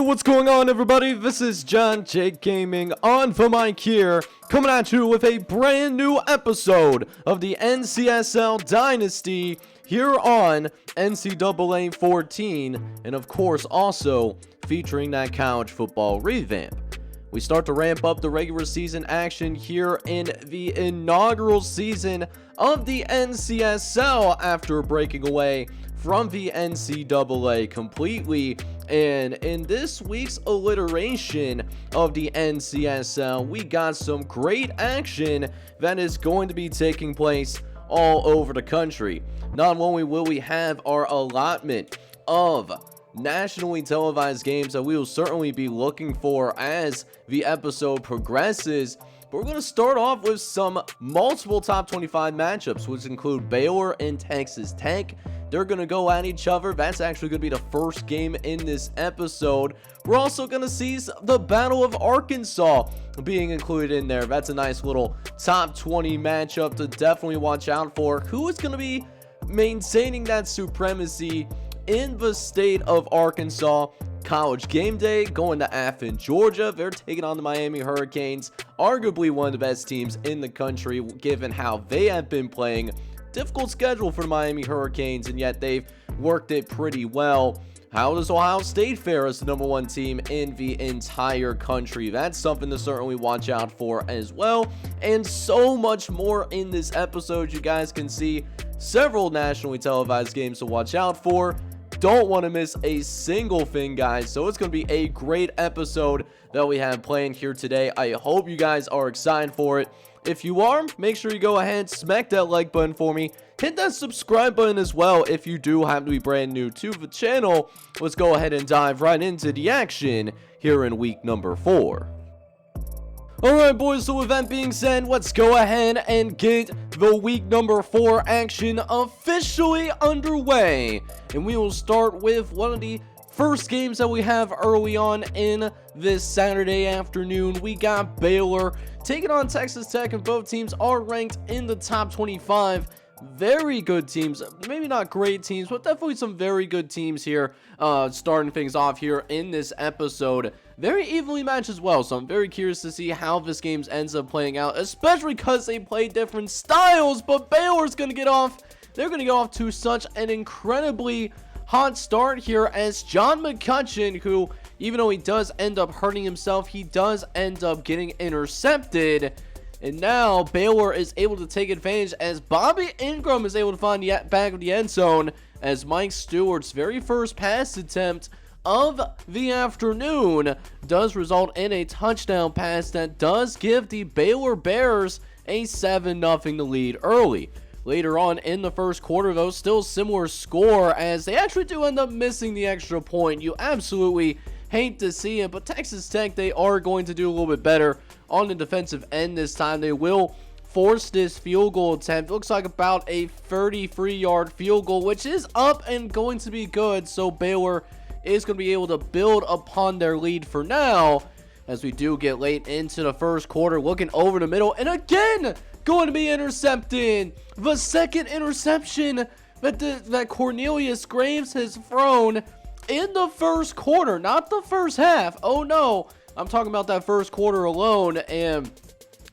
What's going on, everybody? This is John Jake Gaming on the mic here, coming at you with a brand new episode of the NCSL Dynasty here on NCAA 14, and of course also featuring that college football revamp. We start to ramp up the regular season action here in the inaugural season of the NCSL after breaking away from the NCAA completely. And in this week's alliteration of the NCSL, we got some great action that is going to be taking place all over the country. Not only will we have our allotment of nationally televised games that we will certainly be looking for as the episode progresses, but we're going to start off with some multiple top 25 matchups, which include Baylor and Texas Tech. They're going to go at each other. That's actually going to be the first game in this episode. We're also going to see the Battle of Arkansas being included in there. That's a nice little top 20 matchup to definitely watch out for. Who is going to be maintaining that supremacy in the state of Arkansas? College game day going to Athens, Georgia. They're taking on the Miami Hurricanes, arguably one of the best teams in the country given how they have been playing. Difficult schedule for the Miami Hurricanes, and yet they've worked it pretty well. How does Ohio State fare as the number one team in the entire country? That's something to certainly watch out for as well. And so much more in this episode. You guys can see several nationally televised games to watch out for. Don't want to miss a single thing, guys. So it's going to be a great episode that we have planned here today. I hope you guys are excited for it. If you are, make sure you go ahead, smack that like button for me. Hit that subscribe button as well if you do happen to be brand new to the channel. Let's go ahead and dive right into the action here in week number 4. Alright, boys, so with that being said, let's go ahead and get the week number 4 action officially underway. And we will start with one of the first games that we have early on in this Saturday afternoon. We got Baylor taking on Texas Tech, and both teams are ranked in the top 25. Very good teams, maybe not great teams, but definitely some very good teams here, starting things off here in this episode. Very evenly matched as well, so I'm very curious to see how this game ends up playing out, especially because they play different styles. But Baylor's going to get off, they're going to get off to such an incredibly hot start here as John McCutcheon, who, even though he does end up hurting himself, he does end up getting intercepted. And now Baylor is able to take advantage as Bobby Ingram is able to find the back of the end zone as Mike Stewart's very first pass attempt of the afternoon does result in a touchdown pass that does give the Baylor Bears a 7-0 lead early. Later on in the first quarter, though, still similar score as they actually do end up missing the extra point. You absolutely hate to see it, but Texas Tech, they are going to do a little bit better on the defensive end this time. They will force this field goal attempt. It looks like about a 33-yard field goal, which is up and going to be good. So Baylor is going to be able to build upon their lead for now as we do get late into the first quarter. Looking over the middle, and again going to be intercepted. The second interception that Cornelius Graves has thrown in the first quarter, not the first half. Oh no, I'm talking about that first quarter alone. And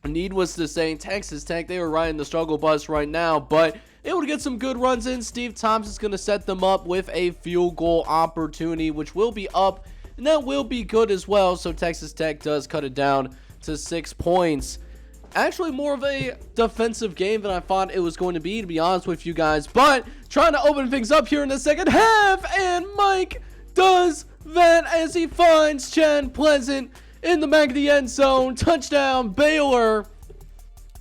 needless to say, Texas Tech, they are riding the struggle bus right now, but able to get some good runs in. Steve Thompson's going to set them up with a field goal opportunity, which will be up, and that will be good as well. So Texas Tech does cut it down to 6 points. Actually, more of a defensive game than I thought it was going to be honest with you guys. But trying to open things up here in the second half, and Mike does that as he finds Chad Pleasant in the back of the end zone. Touchdown, Baylor.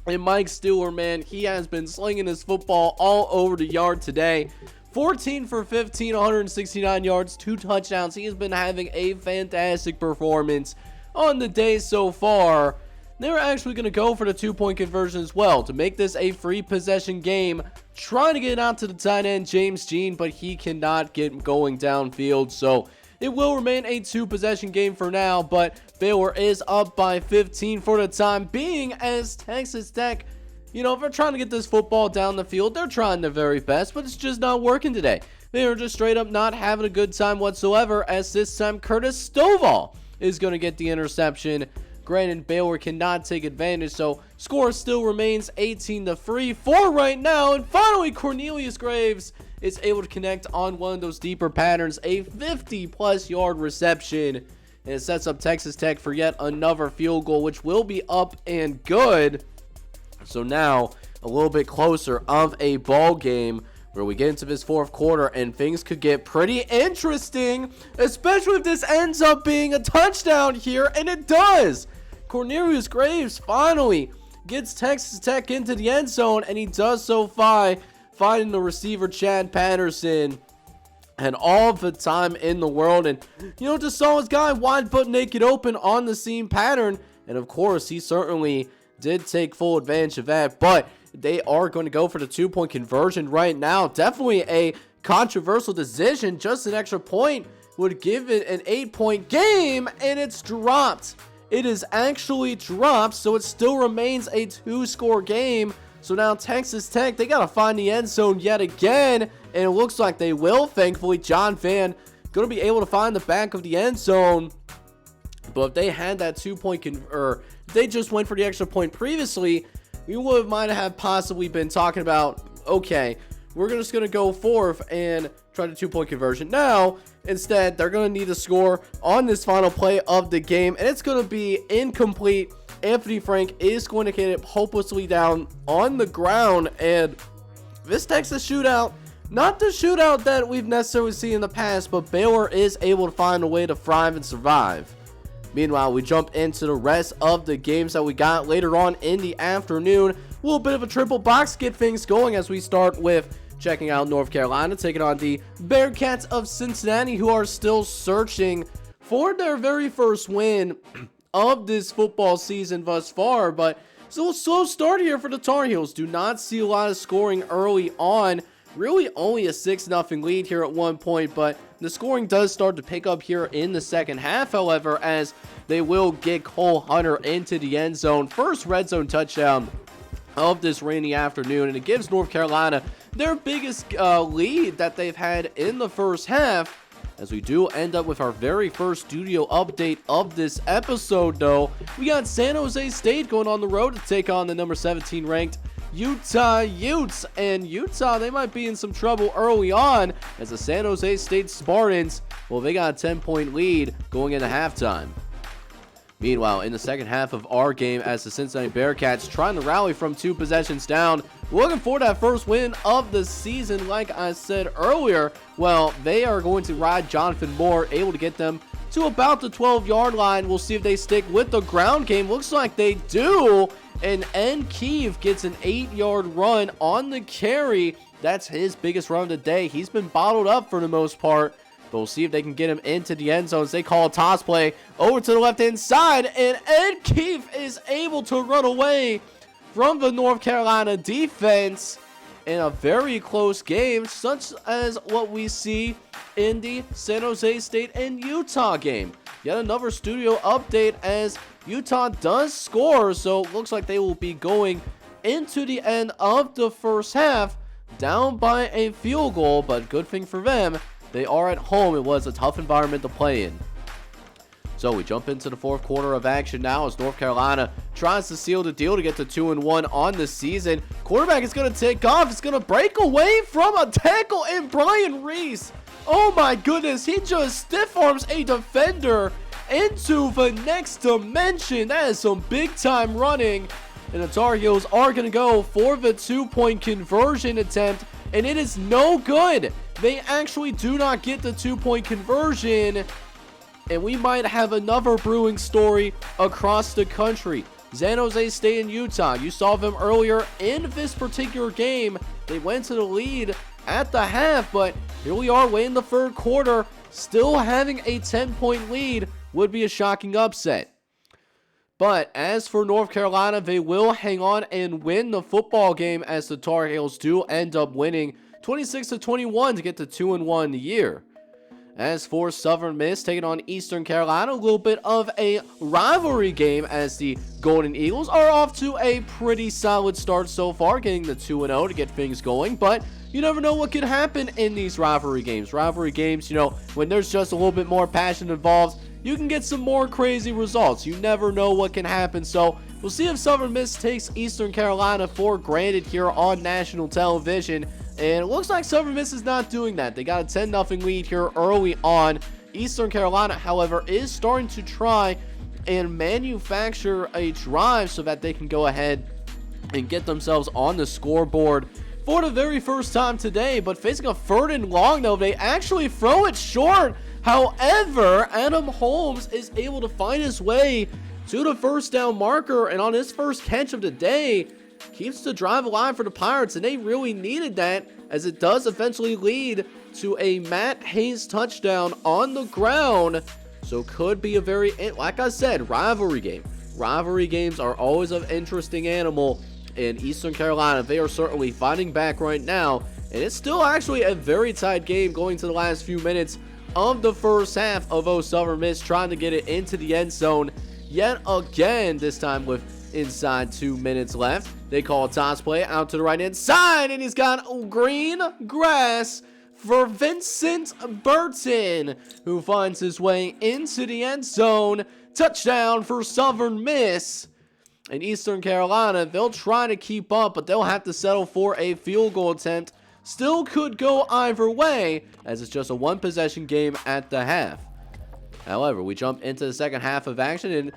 And Mike Stewart, man, he has been slinging his football all over the yard today. 14 for 15, 169 yards, 2 touchdowns. He has been having a fantastic performance on the day so far. They're actually going to go for the 2-point conversion as well to make this a free possession game. Trying to get it out to the tight end, James Jean, but he cannot get going downfield. So it will remain a 2-possession game for now, but Baylor is up by 15 for the time being as Texas Tech, you know, if they're trying to get this football down the field, they're trying their very best, but it's just not working today. they are just straight up not having a good time whatsoever, as this time Curtis Stovall is going to get the interception. Granted, Baylor cannot take advantage, so score still remains 18-3 for right now. And finally, Cornelius Graves is able to connect on one of those deeper patterns, a 50-plus yard reception. And it sets up Texas Tech for yet another field goal, which will be up and good. So now, a little bit closer of a ball game where we get into this fourth quarter and things could get pretty interesting, especially if this ends up being a touchdown here, and it does. Cornelius Graves finally gets Texas Tech into the end zone, and he does so finding the receiver Chad Patterson. And all the time in the world, and just saw his guy wide butt naked open on the seam pattern, and of course he certainly did take full advantage of that. But they are going to go for the 2-point conversion right now. Definitely a controversial decision. Just an extra point would give it an 8-point game, and it's dropped. It is actually dropped, so it still remains a 2-score game. So now Texas Tech, they got to find the end zone yet again, and it looks like they will. Thankfully, John Van going to be able to find the back of the end zone. But if they had that 2-point or they just went for the extra point previously, we might have possibly been talking about, okay, we're just going to go forth and try the 2-point conversion. Now, instead, they're going to need to score on this final play of the game, and it's going to be incomplete. Anthony Frank is going to get it hopelessly down on the ground, and this Texas shootout, not the shootout that we've necessarily seen in the past, but Baylor is able to find a way to thrive and survive. Meanwhile, we jump into the rest of the games that we got later on in the afternoon. A little bit of a triple box, get things going as we start with checking out North Carolina, taking on the Bearcats of Cincinnati, who are still searching for their very first win of this football season thus far. But still a slow start here for the Tar Heels. Do not see a lot of scoring early on. Really only a 6-0 lead here at one point, but the scoring does start to pick up here in the second half, however, as they will get Cole Hunter into the end zone. First red zone touchdown of this rainy afternoon, and it gives North Carolina their biggest lead that they've had in the first half. As we do end up with our very first studio update of this episode, though, we got San Jose State going on the road to take on the number 17 ranked Utah Utes, and Utah, they might be in some trouble early on, as the San Jose State Spartans, well, they got a 10-point lead going into halftime. Meanwhile, in the second half of our game, as the Cincinnati Bearcats trying to rally from 2 possessions down, looking for that first win of the season, like I said earlier, well, they are going to ride Jonathan Moore, able to get them to about the 12-yard line. We'll see if they stick with the ground game. Looks like they do. And Keefe gets an 8-yard run on the carry. That's his biggest run of the day. He's been bottled up for the most part. But we'll see if they can get him into the end zone. They call a toss play over to the left-hand side. And Keefe is able to run away from the North Carolina defense in a very close game, such as what we see in the San Jose State and Utah game. Yet another studio update as Utah does score, so it looks like they will be going into the end of the first half down by a field goal, but good thing for them, they are at home. It was a tough environment to play in. So we jump into the fourth quarter of action now as North Carolina tries to seal the deal to get to 2-1 on the season. Quarterback is going to take off. It's going to break away from a tackle, and Brian Reese, oh my goodness, he just stiff arms a defender into the next dimension. That is some big time running, and the Tar Heels are going to go for the 2-point conversion attempt, and it is no good. They actually do not get the 2-point conversion, and we might have another brewing story across the country. San Jose State and Utah, you saw them earlier in this particular game. They went to the lead at the half, but here we are way in the third quarter, still having a 10-point lead. Would be a shocking upset. But as for North Carolina, they will hang on and win the football game, as the Tar Heels do end up winning 26-21 to get to 2-1 in the year. As for Southern Miss taking on Eastern Carolina, a little bit of a rivalry game, as the Golden Eagles are off to a pretty solid start so far, getting the 2-0 to get things going. But you never know what could happen in these rivalry games. Rivalry games, when there's just a little bit more passion involved, you can get some more crazy results. You never know what can happen. So we'll see if Southern Miss takes Eastern Carolina for granted here on national television. And it looks like Southern Miss is not doing that. They got a 10-0 lead here early on. Eastern Carolina, however, is starting to try and manufacture a drive so that they can go ahead and get themselves on the scoreboard for the very first time today. But facing a 3rd and long, though, they actually throw it short. However, Adam Holmes is able to find his way to the first down marker, and on his first catch of the day, keeps the drive alive for the Pirates, and they really needed that, as it does eventually lead to a Matt Hayes touchdown on the ground. So could be a very, like I said, rivalry game. Rivalry games are always an interesting animal. In Eastern Carolina, they are certainly fighting back right now, and it's still actually a very tight game going to the last few minutes of the first half of Southern Miss trying to get it into the end zone yet again, this time with inside 2 minutes left. They call a toss play out to the right hand side, and he's got green grass for Vincent Burton, who finds his way into the end zone. Touchdown for Southern Miss. In Eastern Carolina, they'll try to keep up, but they'll have to settle for a field goal attempt. Still could go either way, as it's just a 1-possession game at the half. However, we jump into the second half of action, and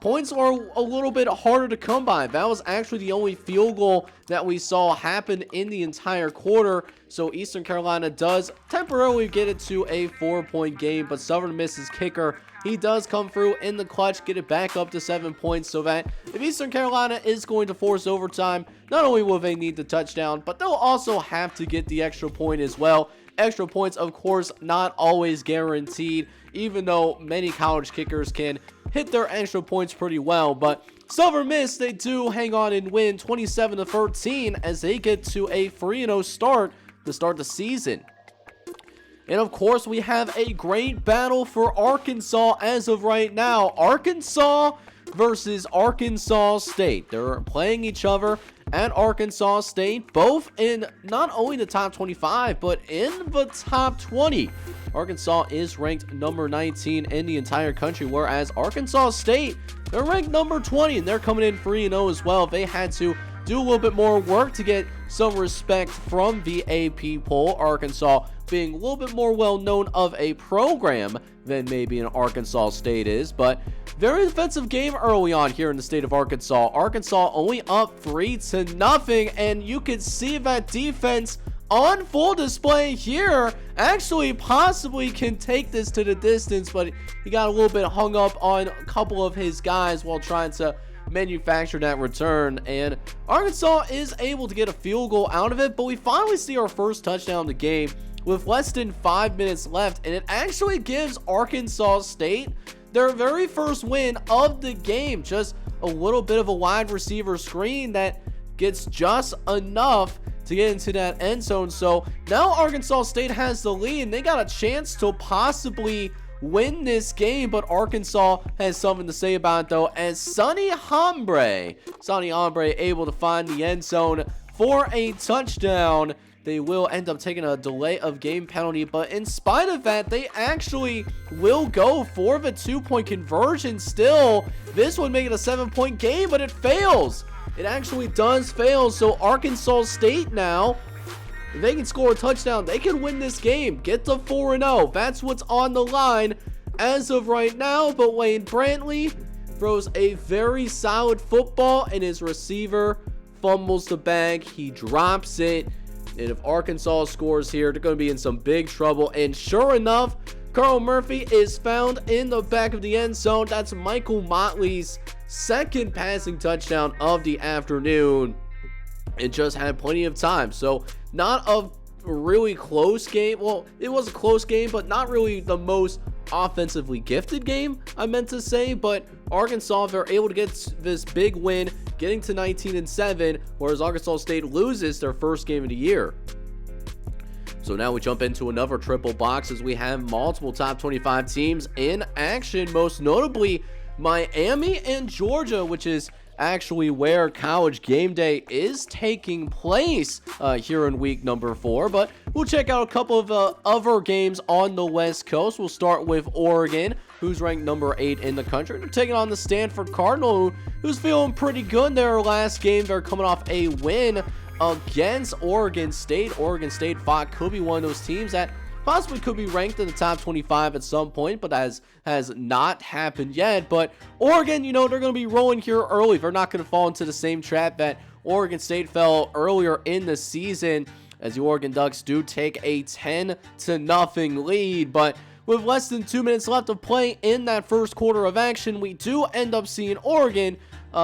points are a little bit harder to come by. That was actually the only field goal that we saw happen in the entire quarter. So Eastern Carolina does temporarily get it to a 4-point game, but Southern Miss's kicker, he does come through in the clutch, get it back up to 7 points, so that if Eastern Carolina is going to force overtime, not only will they need the touchdown, but they'll also have to get the extra point as well. Extra points, of course, not always guaranteed, even though many college kickers can hit their extra points pretty well. But Southern Miss, they do hang on and win 27-13 as they get to a 3-0 start to start the season. And of course, we have a great battle for Arkansas as of right now. Arkansas versus Arkansas State. They're playing each other at Arkansas State, both in not only the top 25, but in the top 20. Arkansas is ranked number 19 in the entire country, whereas Arkansas State, they're ranked number 20, and they're coming in 3-0 as well. They had to do a little bit more work to get some respect from the AP poll. Arkansas being a little bit more well-known of a program than maybe an Arkansas State is, but very defensive game early on here in the state of Arkansas. Arkansas only up 3-0, and you can see that defense on full display here. Actually possibly can take this to the distance, but he got a little bit hung up on a couple of his guys while trying to manufacture that return, and Arkansas is able to get a field goal out of it. But we finally see our first touchdown of the game with less than 5 minutes left, and it actually gives Arkansas State their very first win of the game. Just a little bit of a wide receiver screen that gets just enough to get into that end zone. So now Arkansas State has the lead, and they got a chance to possibly win this game, but Arkansas has something to say about it, though, as Sonny Hombre able to find the end zone for a touchdown. They will end up taking a delay of game penalty, but in spite of that, they actually will go for the 2-point conversion still. This would make it a 7-point game, but it fails. It actually does fail. So Arkansas State now, if they can score a touchdown, they can win this game, get to 4-0. That's what's on the line as of right now. But Wayne Brantley throws a very solid football, and his receiver fumbles the bag. He drops it. And if Arkansas scores here, they're going to be in some big trouble. And sure enough, Carl Murphy is found in the back of the end zone. That's Michael Motley's second passing touchdown of the afternoon. It just had plenty of time. So not a really close game. Well, it was a close game, but not really the most offensively gifted game, I meant to say. But Arkansas, they're able to get this big win, getting to 19-7, whereas Arkansas State loses their first game of the year. So now we jump into another triple box as we have multiple top 25 teams in action, most notably Miami and Georgia, which is actually where College Game Day is taking place here in week number 4. But we'll check out a couple of other games on the West Coast. We'll start with Oregon, who's ranked number 8 in the country. They're taking on the Stanford Cardinal, who's feeling pretty good. Their last game, they're coming off a win against Oregon State. Oregon State could be one of those teams that possibly could be ranked in the top 25 at some point, but has not happened yet. But Oregon, they're going to be rolling here early. They're not going to fall into the same trap that Oregon State fell earlier in the season, as the Oregon Ducks do take a 10-0 lead. But with less than 2 minutes left to play in that first quarter of action, we do end up seeing Oregon.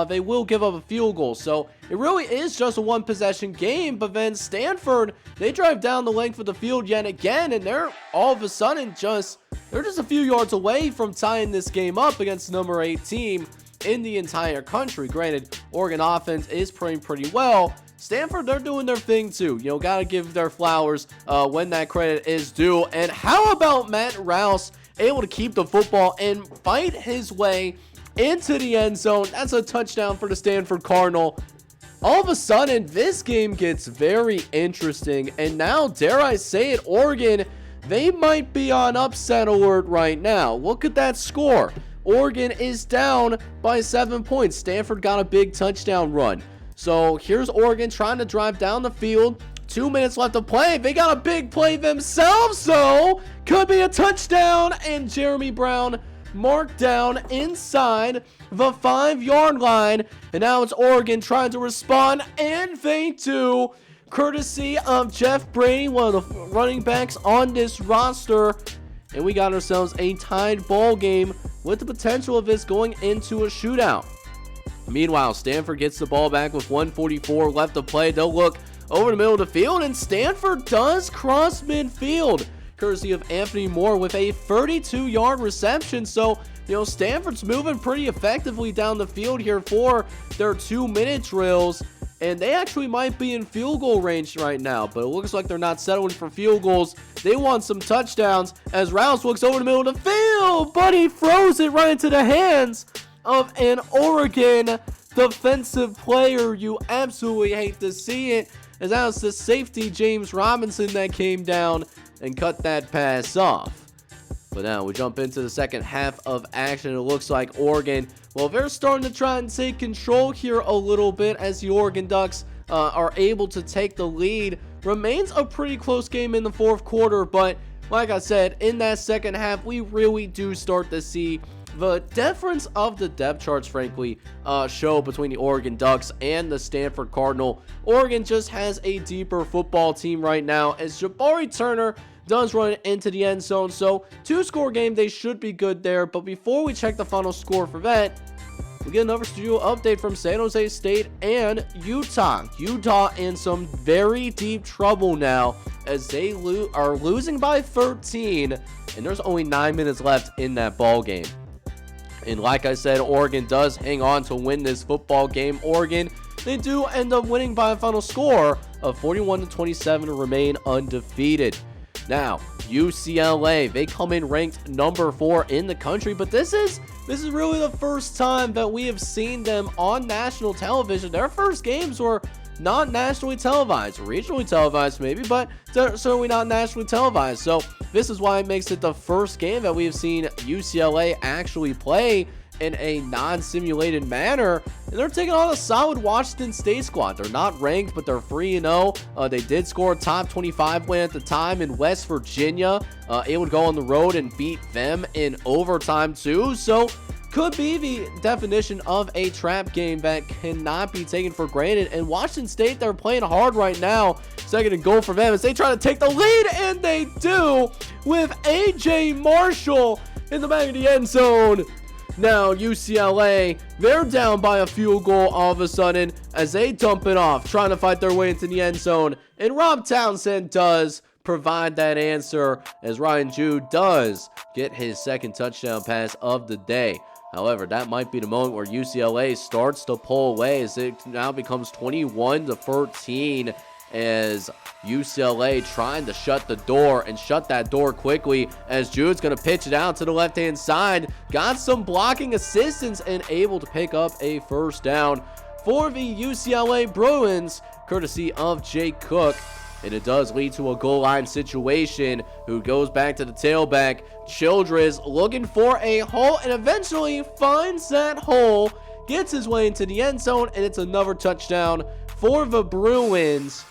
They will give up a field goal. So it really is just a one-possession game. But then Stanford, they drive down the length of the field yet again. And they're all of a sudden they're just a few yards away from tying this game up against the number 8 team in the entire country. Granted, Oregon offense is playing pretty well. Stanford, they're doing their thing too. Got to give their flowers when that credit is due. And how about Matt Rouse able to keep the football and fight his way into the end zone? That's a touchdown for the Stanford Cardinal. All of a sudden, this game gets very interesting. And now, dare I say it, Oregon, they might be on upset alert right now. Look at that score. Oregon is down by 7 points. Stanford got a big touchdown run. So here's Oregon trying to drive down the field. 2 minutes left to play. They got a big play themselves, so could be a touchdown. And Jeremy Brown marked down inside the 5-yard line. And now it's Oregon trying to respond, and they do, courtesy of Jeff Brady, one of the running backs on this roster. And we got ourselves a tied ball game with the potential of this going into a shootout. Meanwhile, Stanford gets the ball back with 1:44 left to play. They'll look over the middle of the field, and Stanford does cross midfield, courtesy of Anthony Moore with a 32-yard reception. So, Stanford's moving pretty effectively down the field here for their 2-minute drills, and they actually might be in field goal range right now, but it looks like they're not settling for field goals. They want some touchdowns as Rouse looks over the middle of the field, but he throws it right into the hands of an Oregon defensive player. You absolutely hate to see it, as that was the safety James Robinson that came down and cut that pass off. But now we jump into the second half of action. It looks like Oregon, well, they're starting to try and take control here a little bit, as the Oregon Ducks are able to take the lead. Remains a pretty close game in the fourth quarter, but like I said, in that second half, we really do start to see the difference of the depth charts, frankly, show between the Oregon Ducks and the Stanford Cardinal. Oregon just has a deeper football team right now, as Jabari Turner does run into the end zone. So 2-score game, they should be good there. But before we check the final score for that, we get another studio update from San Jose State and Utah. Utah in some very deep trouble now, as they are losing by 13, and there's only 9 minutes left in that ball game. And like I said, Oregon does hang on to win this football game. Oregon, they do end up winning by a final score of 41-27 to remain undefeated. Now, UCLA, they come in ranked number 4 in the country, but this is really the first time that we have seen them on national television. Their first games were not nationally televised, regionally televised maybe, but certainly not nationally televised. So this is why it makes it the first game that we have seen UCLA actually play in a non-simulated manner, and they're taking on a solid Washington State squad. They're not ranked, but they're 3-0. They did score a top 25 win at the time in West Virginia. Able to go on the road and beat them in overtime too. So could be the definition of a trap game that cannot be taken for granted. And Washington State, they're playing hard right now. Second and goal for them as they try to take the lead, and they do, with A.J. Marshall in the back of the end zone. Now UCLA, they're down by a field goal all of a sudden as they dump it off, trying to fight their way into the end zone. And Rob Townsend does provide that answer, as Ryan Jude does get his second touchdown pass of the day. However, that might be the moment where UCLA starts to pull away, as it now becomes 21-13. as UCLA trying to shut the door and shut that door quickly as Jude's going to pitch it out to the left-hand side. Got some blocking assistance and able to pick up a first down for the UCLA Bruins, courtesy of Jake Cook. And it does lead to a goal line situation, who goes back to the tailback. Childress looking for a hole and eventually finds that hole, gets his way into the end zone, and it's another touchdown for the Bruins.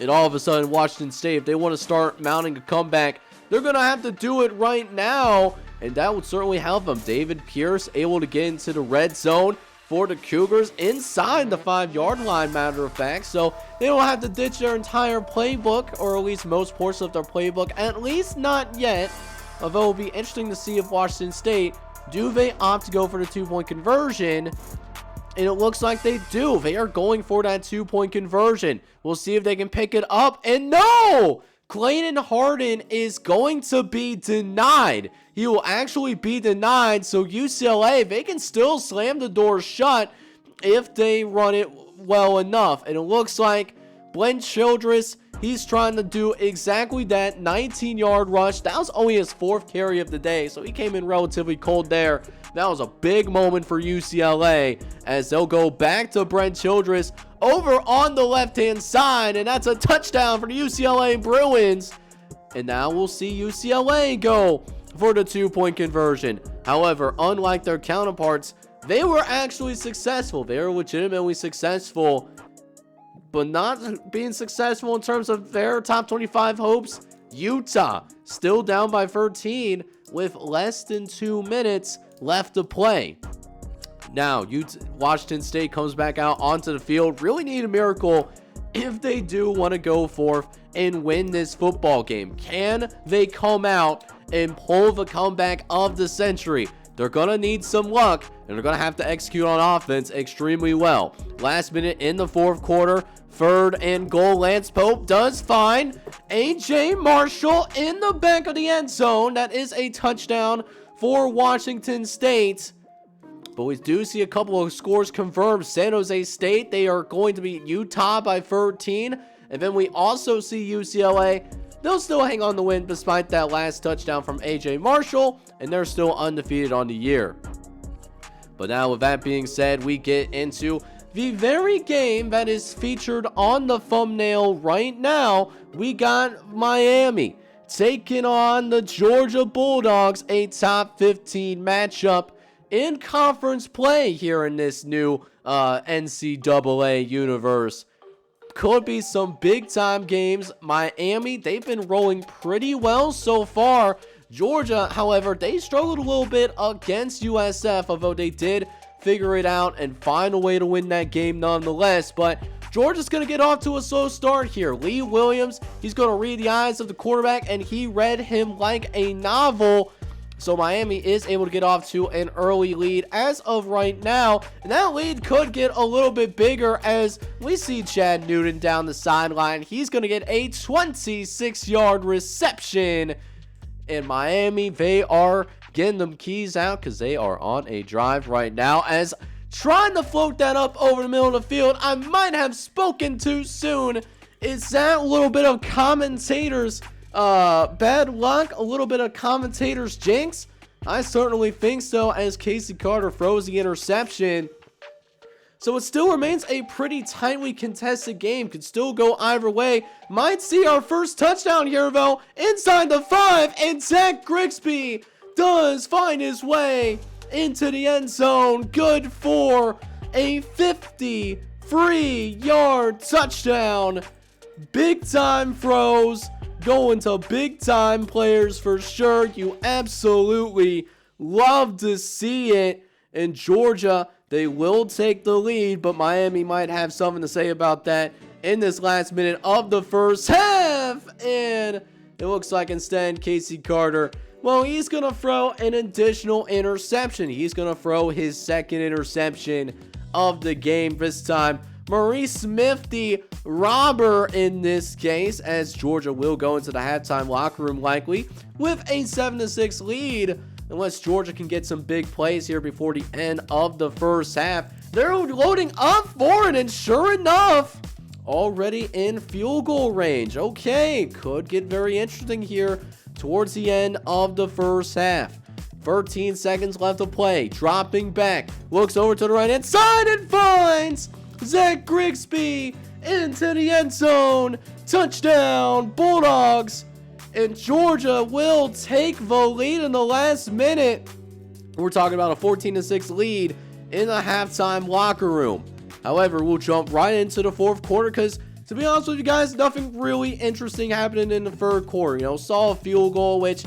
And all of a sudden, Washington State, if they want to start mounting a comeback, they're going to have to do it right now, and that would certainly help them. David Pierce able to get into the red zone for the Cougars inside the 5-yard line, matter of fact. So they don't have to ditch their entire playbook, or at least most portions of their playbook, at least not yet. Although it will be interesting to see if Washington State, do they opt to go for the 2-point conversion? And it looks like they do. They are going for that 2-point conversion. We'll see if they can pick it up. And no! Clayton Harden is going to be denied. He will actually be denied. So UCLA, they can still slam the door shut if they run it well enough. And it looks like Blake Childress, he's trying to do exactly that. 19-yard rush. That was only his 4th carry of the day, so he came in relatively cold there. That was a big moment for UCLA as they'll go back to Brent Childress over on the left-hand side, and that's a touchdown for the UCLA Bruins. And now we'll see UCLA go for the 2-point conversion. However, unlike their counterparts, they were actually successful. They were legitimately successful, but not being successful in terms of their top 25 hopes. Utah still down by 13 with less than 2 minutes left to play. Now, Washington State comes back out onto the field. Really need a miracle if they do want to go forth and win this football game. Can they come out and pull the comeback of the century? They're going to need some luck, and they're going to have to execute on offense extremely well. Last minute in the 4th quarter, 3rd and goal. Lance Pope does find A.J. Marshall in the back of the end zone. That is a touchdown for Washington State. But we do see a couple of scores confirmed. San Jose State, they are going to beat Utah by 13. And then we also see UCLA. They'll still hang on the win despite that last touchdown from A.J. Marshall, and they're still undefeated on the year. But now with that being said, we get into the very game that is featured on the thumbnail right now. We got Miami taking on the Georgia Bulldogs, a top 15 matchup in conference play here in this new NCAA universe. Could be some big time games. Miami, they've been rolling pretty well so far. Georgia, however, they struggled a little bit against USF, although they did figure it out and find a way to win that game nonetheless. But Georgia's going to get off to a slow start here. Lee Williams, he's going to read the eyes of the quarterback, and he read him like a novel. So Miami is able to get off to an early lead as of right now. And that lead could get a little bit bigger as we see Chad Newton down the sideline. He's going to get a 26-yard reception. And Miami, they are getting them keys out because they are on a drive right now. As trying to float that up over the middle of the field, I might have spoken too soon. Is that a little bit of commentators' bad luck, a little bit of commentators' jinx? I certainly think so, as Casey Carter throws the interception. So it still remains a pretty tightly contested game. Could still go either way. Might see our first touchdown here, though, inside the 5, and Zach Grigsby does find his way into the end zone. Good for a 53-yard touchdown. Big time throws. Going to big time players for sure. You absolutely love to see it. And Georgia, they will take the lead, but Miami might have something to say about that in this last minute of the first half. And it looks like instead Casey Carter, well, he's going to throw an additional interception. He's going to throw his second interception of the game this time. Maurice Smith, the robber in this case, as Georgia will go into the halftime locker room likely with a 7-6 lead, unless Georgia can get some big plays here before the end of the first half. They're loading up for it, and sure enough, already in field goal range. Okay, could get very interesting here towards the end of the first half. 13 seconds left to play. Dropping back. Looks over to the right hand side and finds Zach Grigsby into the end zone. Touchdown, Bulldogs. And Georgia will take the lead in the last minute. We're talking about a 14-6 lead in the halftime locker room. However, we'll jump right into the fourth quarter because, to be honest with you guys, nothing really interesting happening in the third quarter. Saw a field goal, which,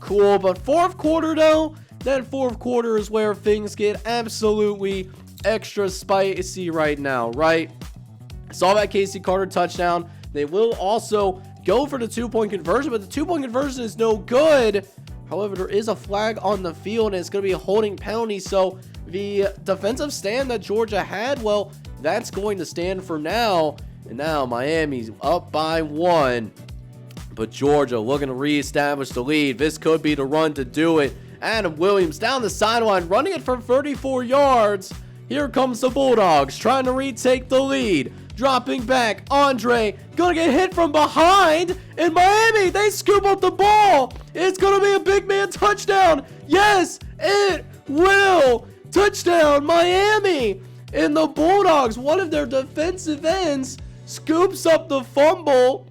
cool. But fourth quarter, though, that fourth quarter is where things get absolutely extra spicy right now, right? Saw that Casey Carter touchdown. They will also go for the 2-point conversion, but the 2-point conversion is no good. However, there is a flag on the field, and it's going to be a holding penalty. So the defensive stand that Georgia had, well, that's going to stand for now. And now Miami's up by 1. But Georgia looking to reestablish the lead. This could be the run to do it. Adam Williams down the sideline, running it for 34 yards. Here comes the Bulldogs, trying to retake the lead. Dropping back, Andre gonna get hit from behind, and Miami, they scoop up the ball. It's gonna be a big man touchdown. Yes, it will. Touchdown, Miami. And the Bulldogs, one of their defensive ends, scoops up the fumble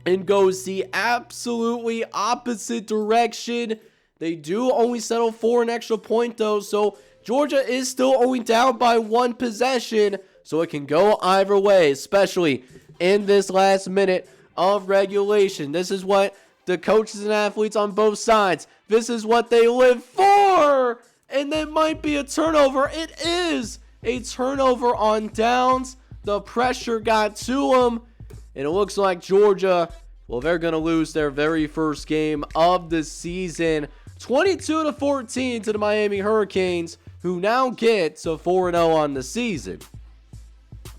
and goes the absolutely opposite direction. They do only settle for an extra point, though, so Georgia is still only down by 1 possession. So it can go either way, especially in this last minute of regulation. This is what the coaches and athletes on both sides, this is what they live for. And it might be a turnover. It is a turnover on downs. The pressure got to them. And it looks like Georgia, well, they're going to lose their very first game of the season. 22-14 to the Miami Hurricanes, who now get to 4-0 on the season.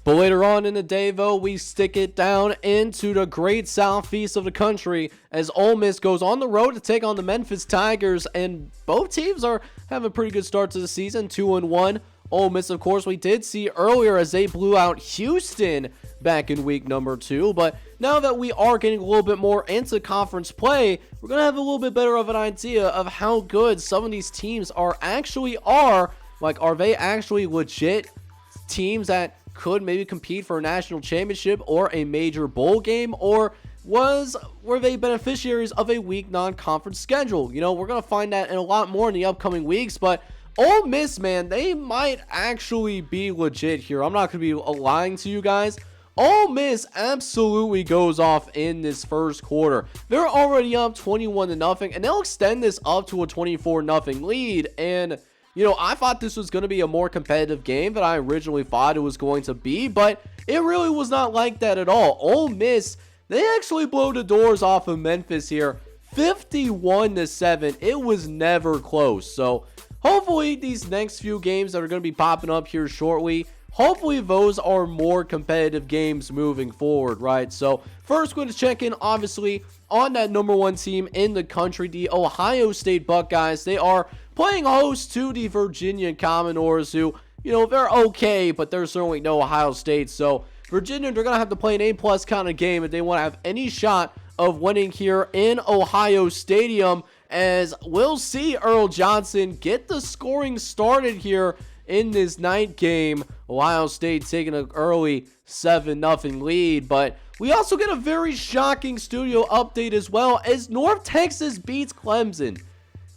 But later on in the day, though, we stick it down into the great southeast of the country as Ole Miss goes on the road to take on the Memphis Tigers. And both teams are having a pretty good start to the season, 2-1. Ole Miss, of course, we did see earlier as they blew out Houston back in week number 2. But now that we are getting a little bit more into conference play, we're going to have a little bit better of an idea of how good some of these teams are. Like, are they actually legit teams that could maybe compete for a national championship or a major bowl game, or were they beneficiaries of a weak non-conference schedule? We're going to find that in a lot more in the upcoming weeks, but Ole Miss, man, they might actually be legit here. I'm not going to be lying to you guys. Ole Miss absolutely goes off in this first quarter. They're already up 21-0, and they'll extend this up to a 24-0 lead, and I thought this was going to be a more competitive game than I originally thought it was going to be, but it really was not like that at all. Ole Miss, they actually blow the doors off of Memphis here, 51-7. It was never close. So hopefully these next few games that are going to be popping up here shortly, hopefully those are more competitive games moving forward, right? So first, we're going to check in, obviously, on that number 1 team in the country, the Ohio State Buckeyes. They are playing host to the Virginia Commodores, who, they're okay, but they're certainly no Ohio State. So Virginia, they're going to have to play an A+ kind of game if they want to have any shot of winning here in Ohio Stadium, as we'll see Earl Johnson get the scoring started here in this night game. Ohio State taking an early 7-0 lead, but we also get a very shocking studio update as well as North Texas beats Clemson.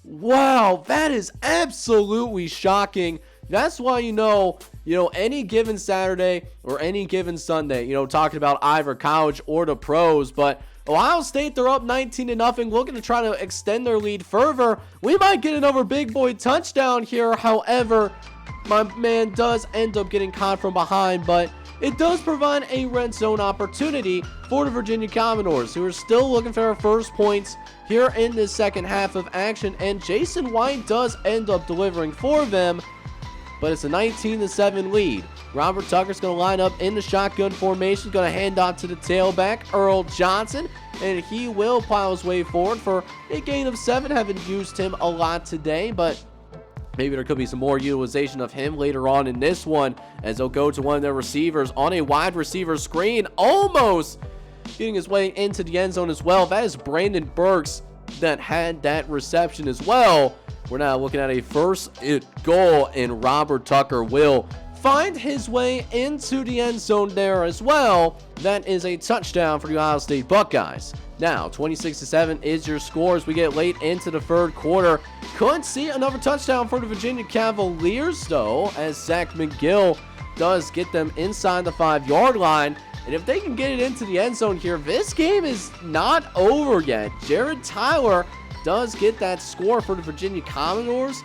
Wow, that is absolutely shocking. That's why, any given Saturday or any given Sunday, talking about either college or the pros, but Ohio State, they're up 19-0, looking to try to extend their lead further. We might get another big boy touchdown here. However, my man does end up getting caught from behind, but it does provide a red zone opportunity for the Virginia Commodores, who are still looking for their first points here in this second half of action, and Jason White does end up delivering for them, but it's a 19-7 lead. Robert Tucker's going to line up in the shotgun formation, going to hand off to the tailback, Earl Johnson, and he will plow his way forward for a gain of 7. Haven't used him a lot today, but Maybe there could be some more utilization of him later on in this one, as they'll go to one of their receivers on a wide receiver screen, almost getting his way into the end zone as well. That is Brandon Burks that had that reception as well. We're now looking at a first goal, and Robert Tucker will find his way into the end zone there as well. That is a touchdown for the Ohio State Buckeyes. Now, 26-7 is your score as we get late into the third quarter. Could see another touchdown for the Virginia Cavaliers, though, as Zach McGill does get them inside the 5-yard line. And if they can get it into the end zone here, this game is not over yet. Jared Tyler does get that score for the Virginia Cavaliers.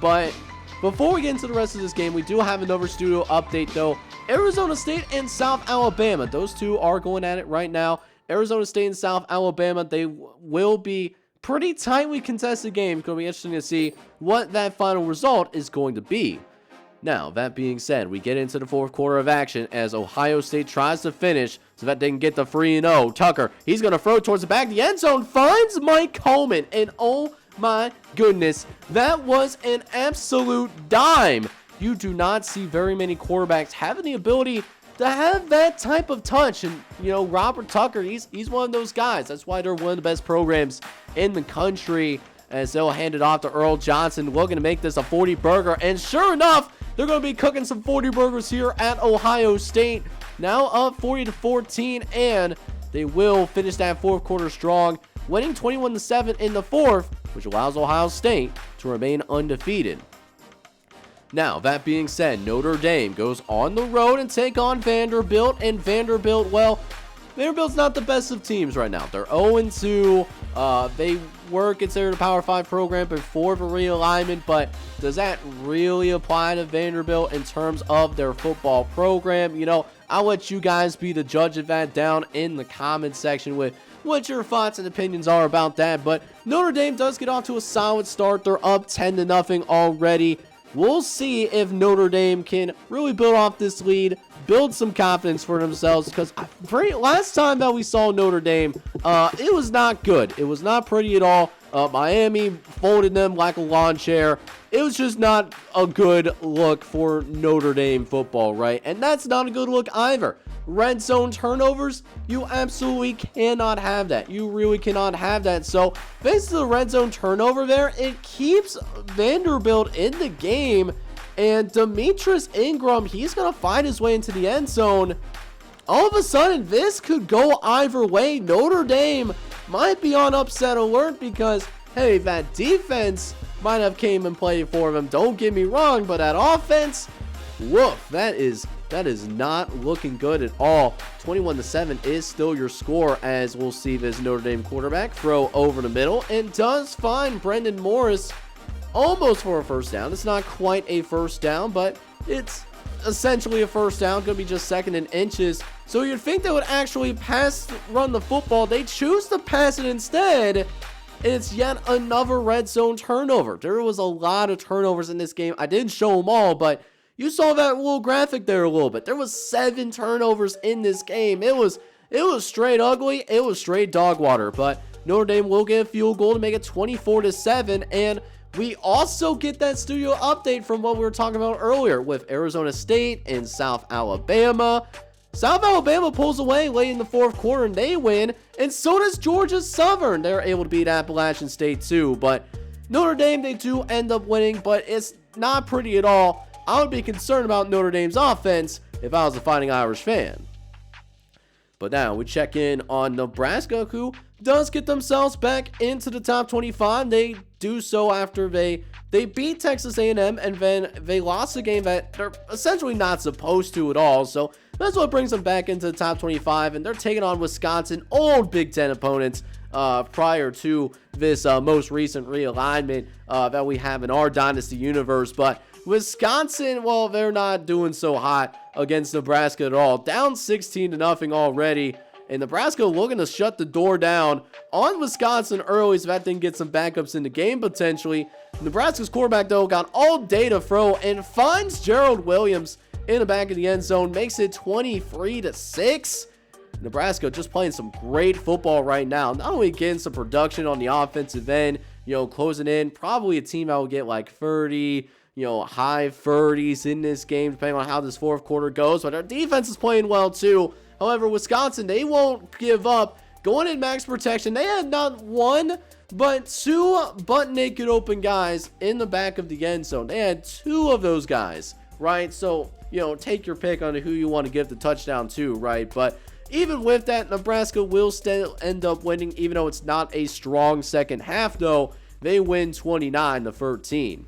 But before we get into the rest of this game, we do have another studio update, though. Arizona State and South Alabama, those two are going at it right now. Arizona State and South Alabama, they will be pretty tightly contested games. It's going to be interesting to see what that final result is going to be. Now, that being said, we get into the fourth quarter of action as Ohio State tries to finish so that they can get the 3-0. Tucker, he's going to throw towards the back of the end zone, finds Mike Coleman, and oh my goodness, that was an absolute dime. You do not see very many quarterbacks having the ability to have that type of touch. And, you know, Robert Tucker, he's one of those guys. That's why they're one of the best programs in the country, as they'll hand it off to Earl Johnson, looking to make this a 40-burger. And sure enough, they're going to be cooking some 40 burgers here at Ohio State. Now up 40-14, and they will finish that fourth quarter strong, winning 21-7 in the fourth, which allows Ohio State to remain undefeated. Now, that being said, Notre Dame goes on the road and take on Vanderbilt, and Vanderbilt, well, Vanderbilt's not the best of teams right now. They're 0-2. They were considered a Power 5 program before the realignment, but does that really apply to Vanderbilt in terms of their football program? You know, I'll let you guys be the judge of that down in the comment section with what your thoughts and opinions are about that. But Notre Dame does get off to a solid start. They're up 10-0 already. We'll see if Notre Dame can really build off this lead, build some confidence for themselves, because last time that we saw Notre Dame, it was not good. It was not pretty at all. Miami folded them like a lawn chair. It was just not a good look for Notre Dame football, right? And that's not a good look either. Red zone turnovers, you absolutely cannot have that. You really cannot have that. So, thanks to the red zone turnover there, it keeps Vanderbilt in the game. And Demetrius Ingram, he's going to find his way into the end zone. All of a sudden, this could go either way. Notre Dame might be on upset alert because, hey, that defense might have came and played for them. Don't get me wrong, but that offense, woof, that is not looking good at all. 21-7 is still your score, as we'll see this Notre Dame quarterback throw over the middle and does find Brendan Morris almost for a first down. It's not quite a first down, but it's essentially a first down. Going to be just second in inches. So you'd think they would actually run the football. They choose to pass it instead. And it's yet another red zone turnover. There was a lot of turnovers in this game. I didn't show them all, but you saw that little graphic there a little bit. There was 7 turnovers in this game. It was straight ugly. It was straight dog water. But Notre Dame will get a field goal to make it 24-7. And we also get that studio update from what we were talking about earlier with Arizona State and South Alabama. South Alabama pulls away late in the fourth quarter and they win. And so does Georgia Southern. They're able to beat Appalachian State too. But Notre Dame, they do end up winning, but it's not pretty at all. I would be concerned about Notre Dame's offense if I was a Fighting Irish fan. But now we check in on Nebraska, who does get themselves back into the top 25. They do so after they beat Texas A&M, and then they lost a game that they're essentially not supposed to at all. So that's what brings them back into the top 25, and they're taking on Wisconsin, old Big Ten opponents, prior to this most recent realignment that we have in our Dynasty universe. But Wisconsin, well, they're not doing so hot against Nebraska at all. Down 16-0 already. And Nebraska looking to shut the door down on Wisconsin early so that they can get some backups in the game potentially. Nebraska's quarterback, though, got all day to throw and finds Gerald Williams in the back of the end zone. Makes it 23-6. Nebraska just playing some great football right now. Not only getting some production on the offensive end, closing in. Probably a team that will get like 30, high 30s in this game, depending on how this fourth quarter goes. But our defense is playing well too. However, Wisconsin, they won't give up. Going in max protection, they had not one, but two butt naked open guys in the back of the end zone. They had two of those guys, right? So, take your pick on who you want to give the touchdown to, right? But even with that, Nebraska will still end up winning, even though it's not a strong second half, though. They win 29-13.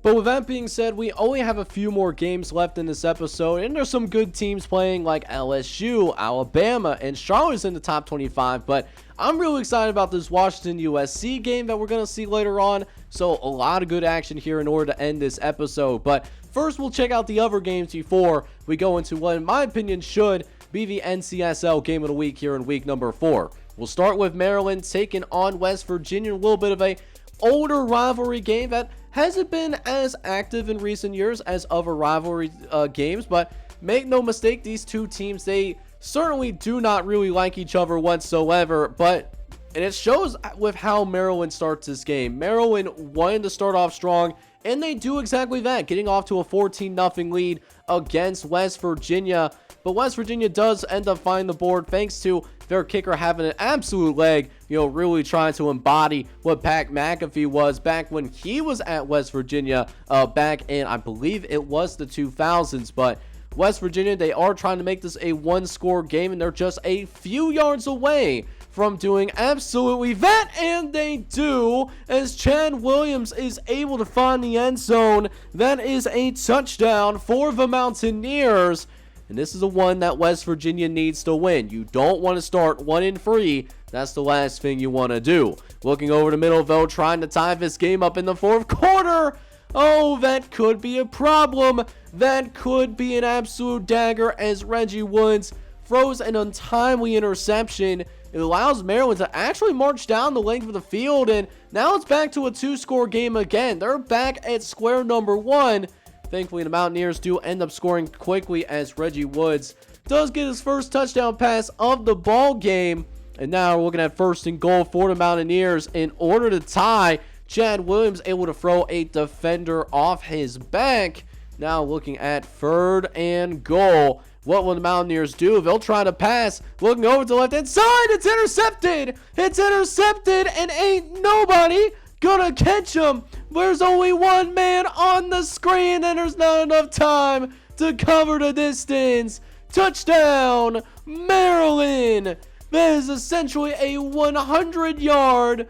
But with that being said, we only have a few more games left in this episode, and there's some good teams playing like LSU, Alabama, and Charlotte's in the top 25, but I'm really excited about this Washington USC game that we're going to see later on, so a lot of good action here in order to end this episode. But first, we'll check out the other games before we go into what, in my opinion, should be the NCSL game of the week here in week number 4. We'll start with Maryland taking on West Virginia, a little bit of a older rivalry game that hasn't been as active in recent years as other rivalry games, but make no mistake, these two teams, they certainly do not really like each other whatsoever, and it shows with how Maryland starts this game. Maryland wanted to start off strong, and they do exactly that, getting off to a 14-0 lead against West Virginia. But West Virginia does end up finding the board thanks to their kicker having an absolute leg, really trying to embody what Pat McAfee was back when he was at West Virginia back in, I believe it was the 2000s. But West Virginia, they are trying to make this a one-score game, and they're just a few yards away from doing absolutely that, and they do, as Chad Williams is able to find the end zone. That is a touchdown for the Mountaineers. And this is the one that West Virginia needs to win. You don't want to start 1-3. That's the last thing you want to do. Looking over the middle, though, trying to tie this game up in the fourth quarter. Oh, that could be a problem. That could be an absolute dagger as Reggie Woods throws an untimely interception. It allows Maryland to actually march down the length of the field, and now it's back to a 2-score game again. They're back at square number 1. Thankfully, the Mountaineers do end up scoring quickly as Reggie Woods does get his first touchdown pass of the ball game. And now we're looking at 1st and goal for the Mountaineers. In order to tie, Chad Williams able to throw a defender off his back. Now looking at 3rd and goal. What will the Mountaineers do? They'll try to pass. Looking over to the left-hand side. It's intercepted. It's intercepted, and ain't nobody gonna catch him. There's only one man on the screen, and there's not enough time to cover the distance. Touchdown, Maryland. That is essentially a 100-yard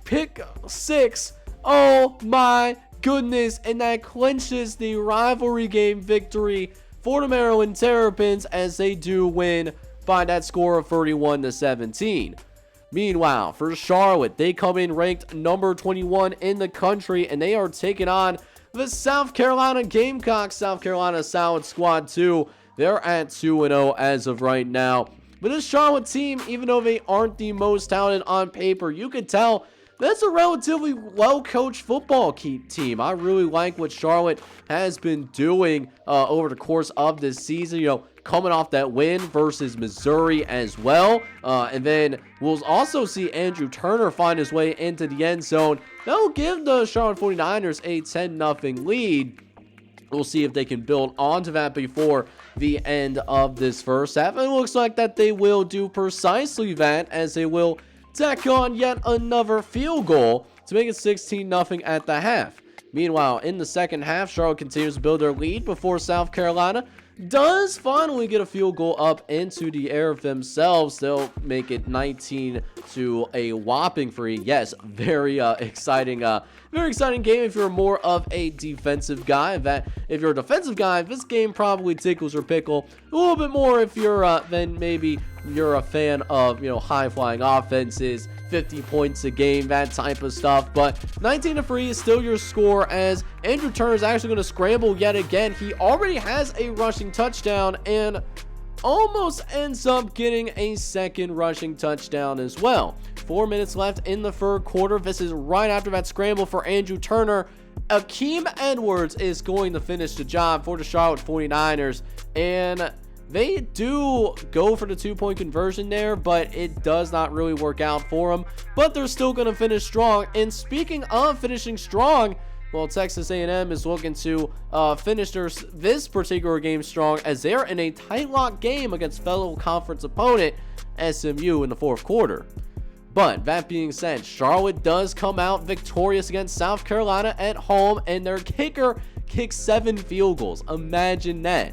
pick 6. Oh my goodness, and that clinches the rivalry game victory for the Maryland Terrapins as they do win by that score of 31-17. Meanwhile, for Charlotte, they come in ranked number 21 in the country, and they are taking on the South Carolina Gamecocks. South Carolina Solid Squad 2. They're at 2-0 as of right now. But this Charlotte team, even though they aren't the most talented on paper, you could tell that's a relatively well-coached football team. I really like what Charlotte has been doing over the course of this season. Coming off that win versus Missouri as well. And then we'll also see Andrew Turner find his way into the end zone. That'll give the Charlotte 49ers a 10-0 lead. We'll see if they can build onto that before the end of this first half. And it looks like that they will do precisely that, as they will tack on yet another field goal to make it 16-0 at the half. Meanwhile, in the second half, Charlotte continues to build their lead before South Carolina does finally get a field goal up into the air of themselves. They'll make it 19 to a whopping 3. Yes, very exciting game if you're more of a defensive guy. That if you're a defensive guy, this game probably tickles your pickle a little bit more. If you're then maybe you're a fan of high flying offenses, 50 points a game, that type of stuff. But 19-3 is still your score, as Andrew Turner is actually going to scramble yet again. He already has a rushing touchdown and almost ends up getting a second rushing touchdown as well. 4 minutes left in the third quarter. This is right after that scramble for Andrew Turner. Akeem Edwards is going to finish the job for the Charlotte 49ers. And they do go for the 2-point conversion there, but it does not really work out for them. But they're still going to finish strong. And speaking of finishing strong, well, Texas A&M is looking to finish this particular game strong, as they're in a tight lock game against fellow conference opponent SMU in the fourth quarter. But that being said, Charlotte does come out victorious against South Carolina at home, and their kicker kicks 7 field goals. Imagine that.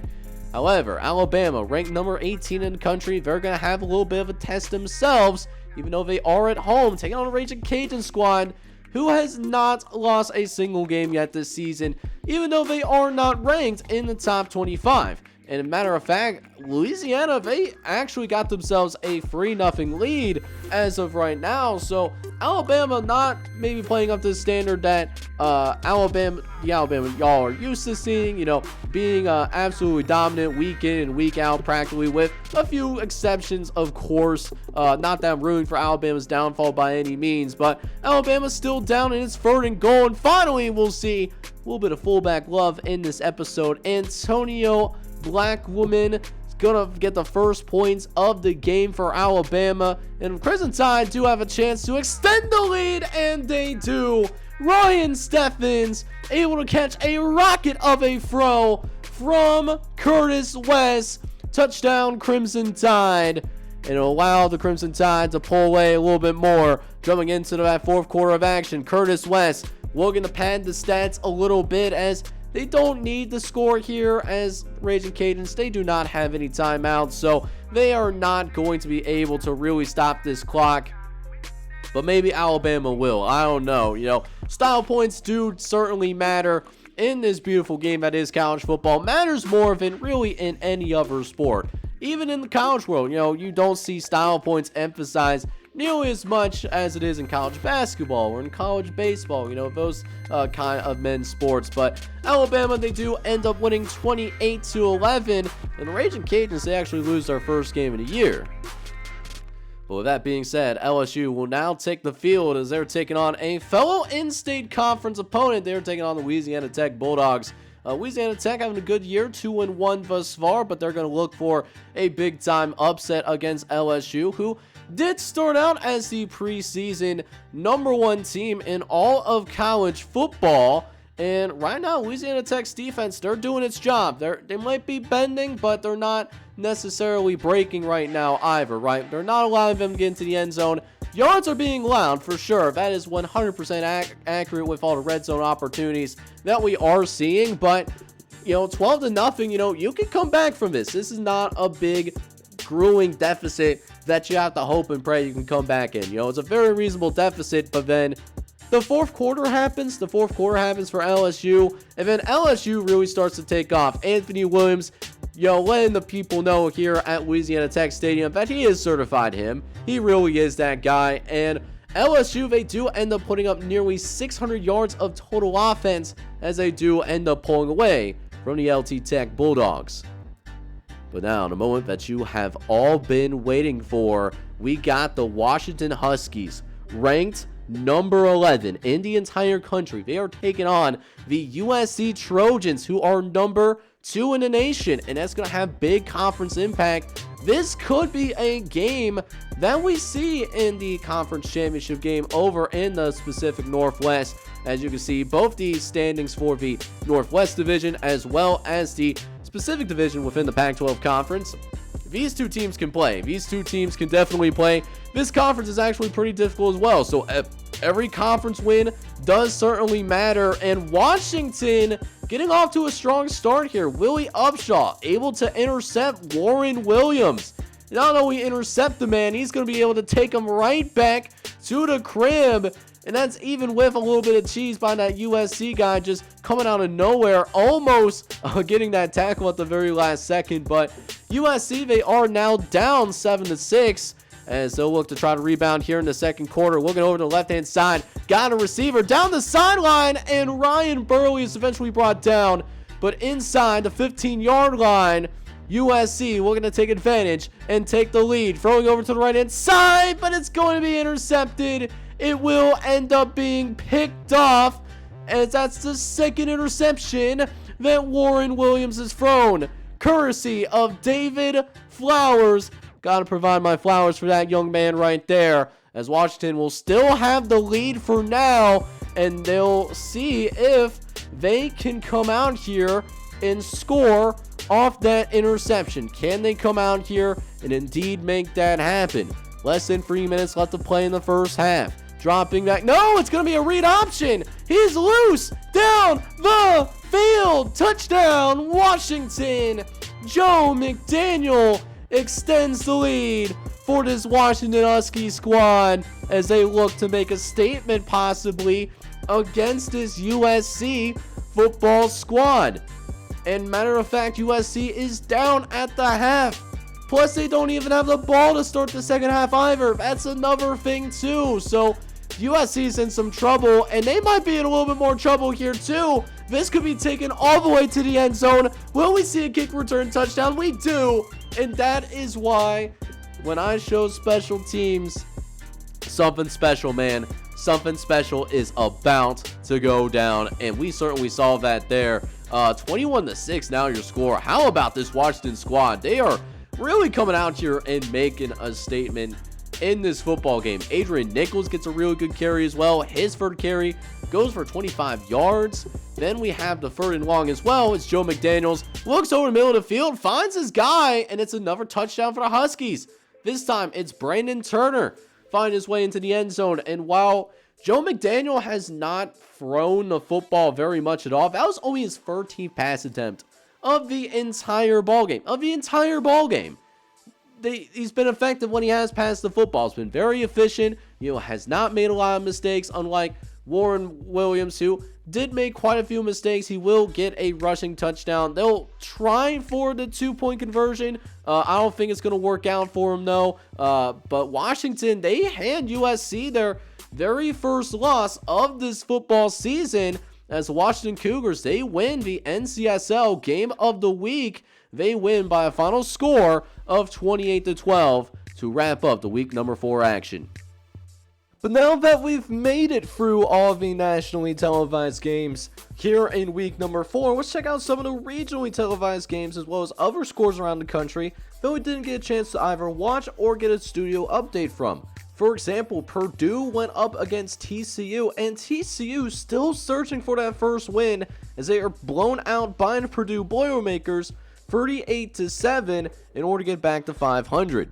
However, Alabama, ranked number 18 in the country, they're going to have a little bit of a test themselves, even though they are at home, taking on a Raging Cajun squad who has not lost a single game yet this season, even though they are not ranked in the top 25. And as a matter of fact, Louisiana, they actually got themselves a 3-0 lead as of right now. So Alabama not maybe playing up to the standard that Alabama y'all are used to seeing, being absolutely dominant week in and week out practically, with a few exceptions, of course. Not that I'm rooting for Alabama's downfall by any means, but Alabama's still down in its 3rd and goal. And finally, we'll see a little bit of fullback love in this episode. Antonio Blackwoman is gonna get the first points of the game for Alabama, and Crimson Tide do have a chance to extend the lead, and they do. Ryan Steffens able to catch a rocket of a throw from Curtis West. Touchdown Crimson Tide, and it'll allow the Crimson Tide to pull away a little bit more. Jumping into that fourth quarter of action, Curtis West looking to pad the stats a little bit, as they don't need the score here, as Raging Cajuns, they do not have any timeouts, so they are not going to be able to really stop this clock. But maybe Alabama will. I don't know. Style points do certainly matter in this beautiful game that is college football. Matters more than really in any other sport. Even in the college world, you don't see style points emphasized nearly as much as it is in college basketball or in college baseball, those kind of men's sports. But Alabama, they do end up winning 28-11, and the Raging Cajuns, they actually lose their first game of the year. But with that being said, LSU will now take the field as they're taking on a fellow in-state conference opponent. They're taking on the Louisiana Tech Bulldogs. Louisiana Tech having a good year, 2-1 thus far, but they're going to look for a big-time upset against LSU, who did start out as the preseason #1 team in all of college football. And right now, Louisiana Tech's defense, they're doing its job. They might be bending, but they're not necessarily breaking right now either, right? They're not allowing them to get into the end zone. Yards are being allowed for sure. That is 100% accurate with all the red zone opportunities that we are seeing. But, 12-0, you can come back from this. This is not a big, grueling deficit that you have to hope and pray you can come back in. It's a very reasonable deficit, but then the fourth quarter happens. The fourth quarter happens for LSU, and then LSU really starts to take off. Anthony Williams, letting the people know here at Louisiana Tech Stadium that he is certified him. He really is that guy. And LSU, they do end up putting up nearly 600 yards of total offense, as they do end up pulling away from the LT Tech Bulldogs. But now, the moment that you have all been waiting for, we got the Washington Huskies, ranked number 11 in the entire country. They are taking on the USC Trojans, who are number 2 in the nation, and that's going to have big conference impact. This could be a game that we see in the conference championship game over in the Pacific Northwest. As you can see, both the standings for the Northwest Division as well as the Pacific Division within the Pac-12 Conference. These two teams can play. These two teams can definitely play. This conference is actually pretty difficult as well. So every conference win does certainly matter. And Washington getting off to a strong start here. Willie Upshaw able to intercept Warren Williams. Not only intercept the man, he's going to be able to take him right back to the crib. And that's even with a little bit of cheese by that USC guy just coming out of nowhere, almost getting that tackle at the very last second. But USC, they are now down 7-6 as they'll look to try to rebound here in the second quarter. Looking over to the left-hand side, got a receiver down the sideline, and Ryan Burley is eventually brought down. But inside the 15-yard line, USC looking to take advantage and take the lead. Throwing over to the right-hand side, but it's going to be intercepted. It will end up being picked off, as that's the second interception that Warren Williams has thrown. courtesy of David Flowers. Gotta provide my flowers for that young man right there, as Washington will still have the lead for now, and they'll see if they can come out here and score off that interception. Can they come out here and indeed make that happen? Less than 3 minutes left to play in the first half. Dropping back. No, it's going to be a read option. He's loose down the field. Touchdown, Washington. Joe McDaniel extends the lead for this Washington Huskies squad as they look to make a statement possibly against this USC football squad. And matter of fact, USC is down at the half. Plus, they don't even have the ball to start the second half either. That's another thing too. So USC's in some trouble, and they might be in a little bit more trouble here too. This could be taken all the way to the end zone. Will we see a kick return touchdown? We do. And that is why when I show special teams, something special, man. Something special is about to go down, and we certainly saw that there. 21-6 now your score. How about this Washington squad? They are really coming out here and making a statement in this football game. Adrian Nichols gets a really good carry as well. His third carry goes for 25 yards. Then we have the third and long as well. It's Joe McDaniels. Looks over the middle of the field, finds his guy, and it's another touchdown for the Huskies. This time it's Brandon Turner find his way into the end zone. And while Joe McDaniel has not thrown the football very much at all, that was only his 13th pass attempt of the entire ball game. He's been effective when he has passed the football. He's been very efficient. Has not made a lot of mistakes, unlike Warren Williams, who did make quite a few mistakes. He will get a rushing touchdown. They'll try for the 2-point conversion. I don't think it's going to work out for him, though. But Washington, they hand USC their very first loss of this football season, as the Washington Cougars, they win the NCSL Game of the Week. They win by a final score of 28-12 to wrap up the week number 4 action. But now that we've made it through all of the nationally televised games here in week number 4, let's check out some of the regionally televised games as well as other scores around the country that we didn't get a chance to either watch or get a studio update from. For example, Purdue went up against TCU, and TCU still searching for that first win as they are blown out by the Purdue Boilermakers 38-7 in order to get back to 500.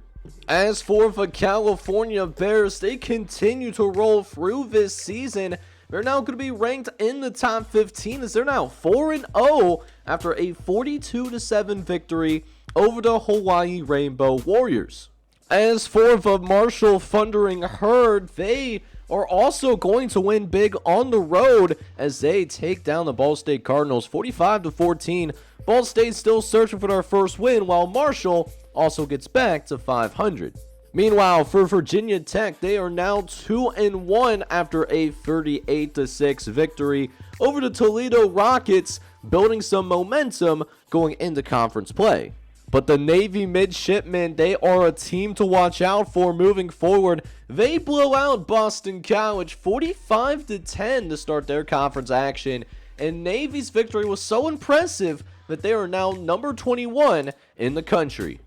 As for the California Bears, they continue to roll through this season. They're now going to be ranked in the top 15 as they're now 4-0 after a 42-7 victory over the Hawaii Rainbow Warriors. As for the Marshall Thundering Herd, they are also going to win big on the road as they take down the Ball State Cardinals 45-14. Ball State still searching for their first win, while Marshall also gets back to 500. Meanwhile, for Virginia Tech, they are now 2-1 after a 38-6 victory over the Toledo Rockets, building some momentum going into conference play. But the Navy Midshipmen, they are a team to watch out for moving forward. They blow out Boston College 45-10 to start their conference action. And Navy's victory was so impressive that they are now number 21 in the country.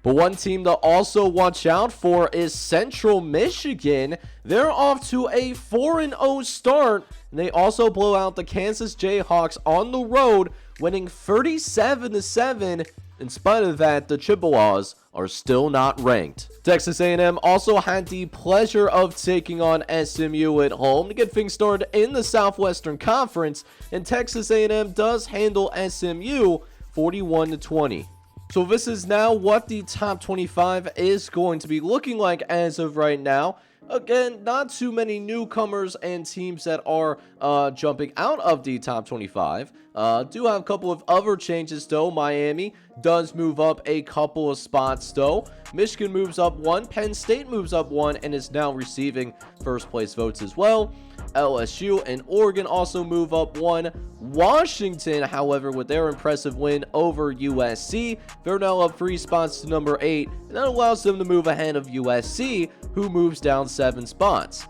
But one team to also watch out for is Central Michigan. They're off to a 4-0 start. And they also blow out the Kansas Jayhawks on the road, winning 37-7. In spite of that, the Chippewas are still not ranked. Texas A&M also had the pleasure of taking on SMU at home to get things started in the Southwestern Conference, and Texas A&M does handle SMU 41-20. So this is now what the top 25 is going to be looking like as of right now. Again, not too many newcomers and teams that are jumping out of the top 25. Do have a couple of other changes though. Miami does move up a couple of spots though. Michigan moves up 1. Penn State moves up 1 and is now receiving first place votes as well. LSU and Oregon also move up 1. Washington, however, with their impressive win over USC, they're now up 3 spots to number 8, and that allows them to move ahead of USC, who moves down 7 spots.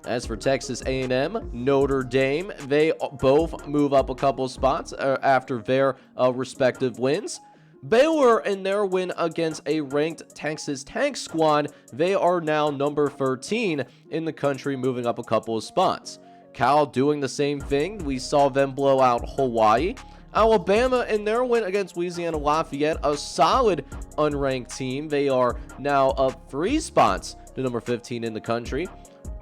As for Texas A&M, Notre Dame, they both move up a couple spots after their respective wins. Baylor, in their win against a ranked Texas Tech squad, they are now number 13 in the country, moving up a couple of spots. Cal doing the same thing. We saw them blow out Hawaii. Alabama, in their win against Louisiana Lafayette, a solid unranked team. They are now up 3 spots to number 15 in the country.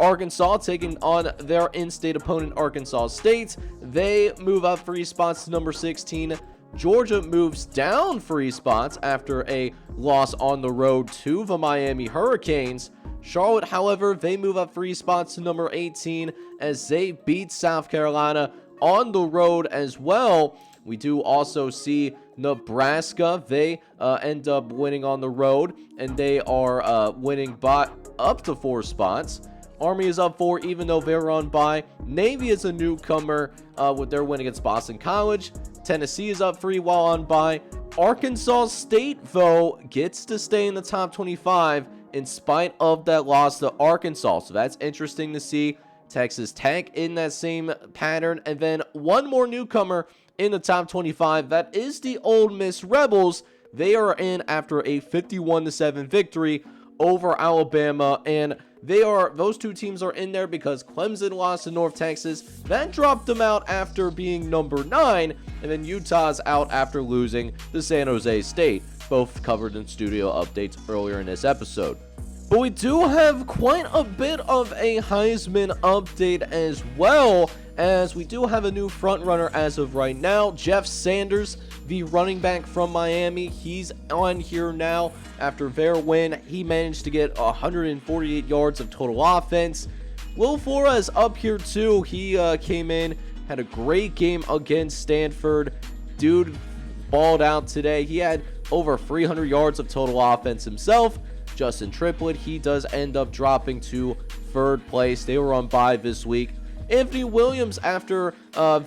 Arkansas taking on their in-state opponent, Arkansas State. They move up 3 spots to number 16. Georgia moves down 3 spots after a loss on the road to the Miami Hurricanes. Charlotte, however, they move up 3 spots to number 18 as they beat South Carolina on the road as well. We do also see Nebraska. They end up winning on the road, and they are winning by up to 4 spots. Army is up 4 even though they're on bye. Navy is a newcomer with their win against Boston College. Tennessee is up 3 while on bye. Arkansas State, though, gets to stay in the top 25 in spite of that loss to Arkansas. So that's interesting to see. Texas Tech in that same pattern. And then one more newcomer in the top 25. That is the Ole Miss Rebels. They are in after a 51-7 victory over Alabama, and those 2 teams are in there because Clemson lost to North Texas. That dropped them out after being number 9, and then Utah's out after losing to San Jose State. Both covered in studio updates earlier in this episode. But we do have quite a bit of a Heisman update as well, as we do have a new frontrunner as of right now. Jeff Sanders, the running back from Miami, he's on here now after their win. He managed to get 148 yards of total offense. Will Flores up here too. He came in, had a great game against Stanford. Dude balled out today. He had over 300 yards of total offense himself. Justin Triplett, he does end up dropping to 3rd place. They were on bye this week. Anthony Williams, after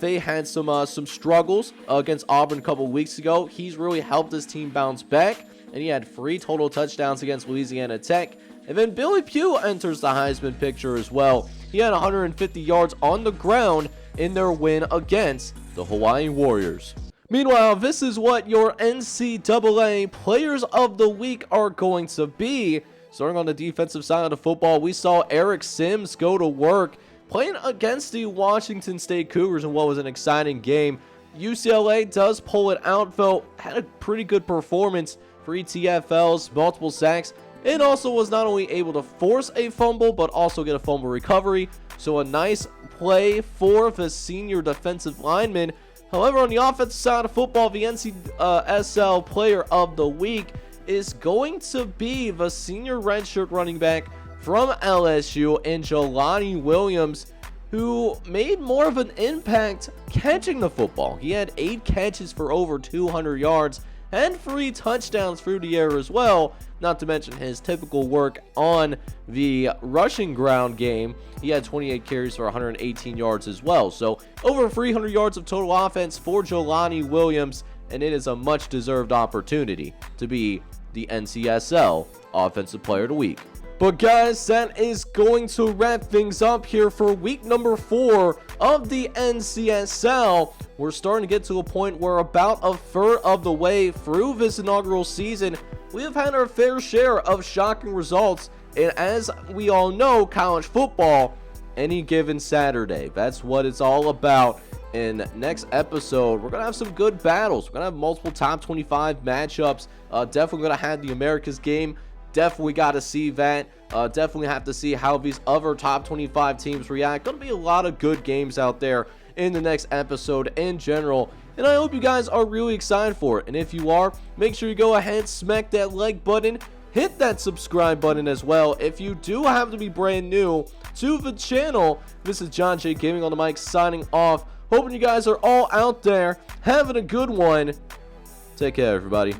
they had some struggles against Auburn a couple weeks ago, he's really helped his team bounce back, and he had 3 total touchdowns against Louisiana Tech. And then Billy Pugh enters the Heisman picture as well. He had 150 yards on the ground in their win against the Hawaii Warriors. Meanwhile, this is what your NCAA Players of the Week are going to be. Starting on the defensive side of the football, we saw Eric Sims go to work playing against the Washington State Cougars in what was an exciting game. UCLA does pull it out, though. Had a pretty good performance. 3 TFLs, multiple sacks, and also was not only able to force a fumble, but also get a fumble recovery. So a nice play for the senior defensive lineman. However, on the offensive side of football, the NCSL Player of the Week is going to be the senior redshirt running back from LSU and Jelani Williams, who made more of an impact catching the football. He had 8 catches for over 200 yards and 3 touchdowns through the air as well, not to mention his typical work on the rushing ground game. He had 28 carries for 118 yards as well. So over 300 yards of total offense for Jelani Williams, and it is a much-deserved opportunity to be the NCSL Offensive Player of the Week. But guys, that is going to wrap things up here for week number 4 of the NCSL. We're starting to get to a point where about a third of the way through this inaugural season, we have had our fair share of shocking results. And as we all know, college football, any given Saturday, that's what it's all about. In next episode, we're going to have some good battles. We're going to have multiple top 25 matchups. Definitely going to have the America's game. Definitely got to see that. Definitely have to see how these other top 25 teams react. Going to be a lot of good games out there in the next episode in general. And I hope you guys are really excited for it. And if you are, make sure you go ahead, smack that like button. Hit that subscribe button as well. If you do have to be brand new to the channel, this is John J. Gaming on the mic signing off. Hoping you guys are all out there having a good one. Take care, everybody.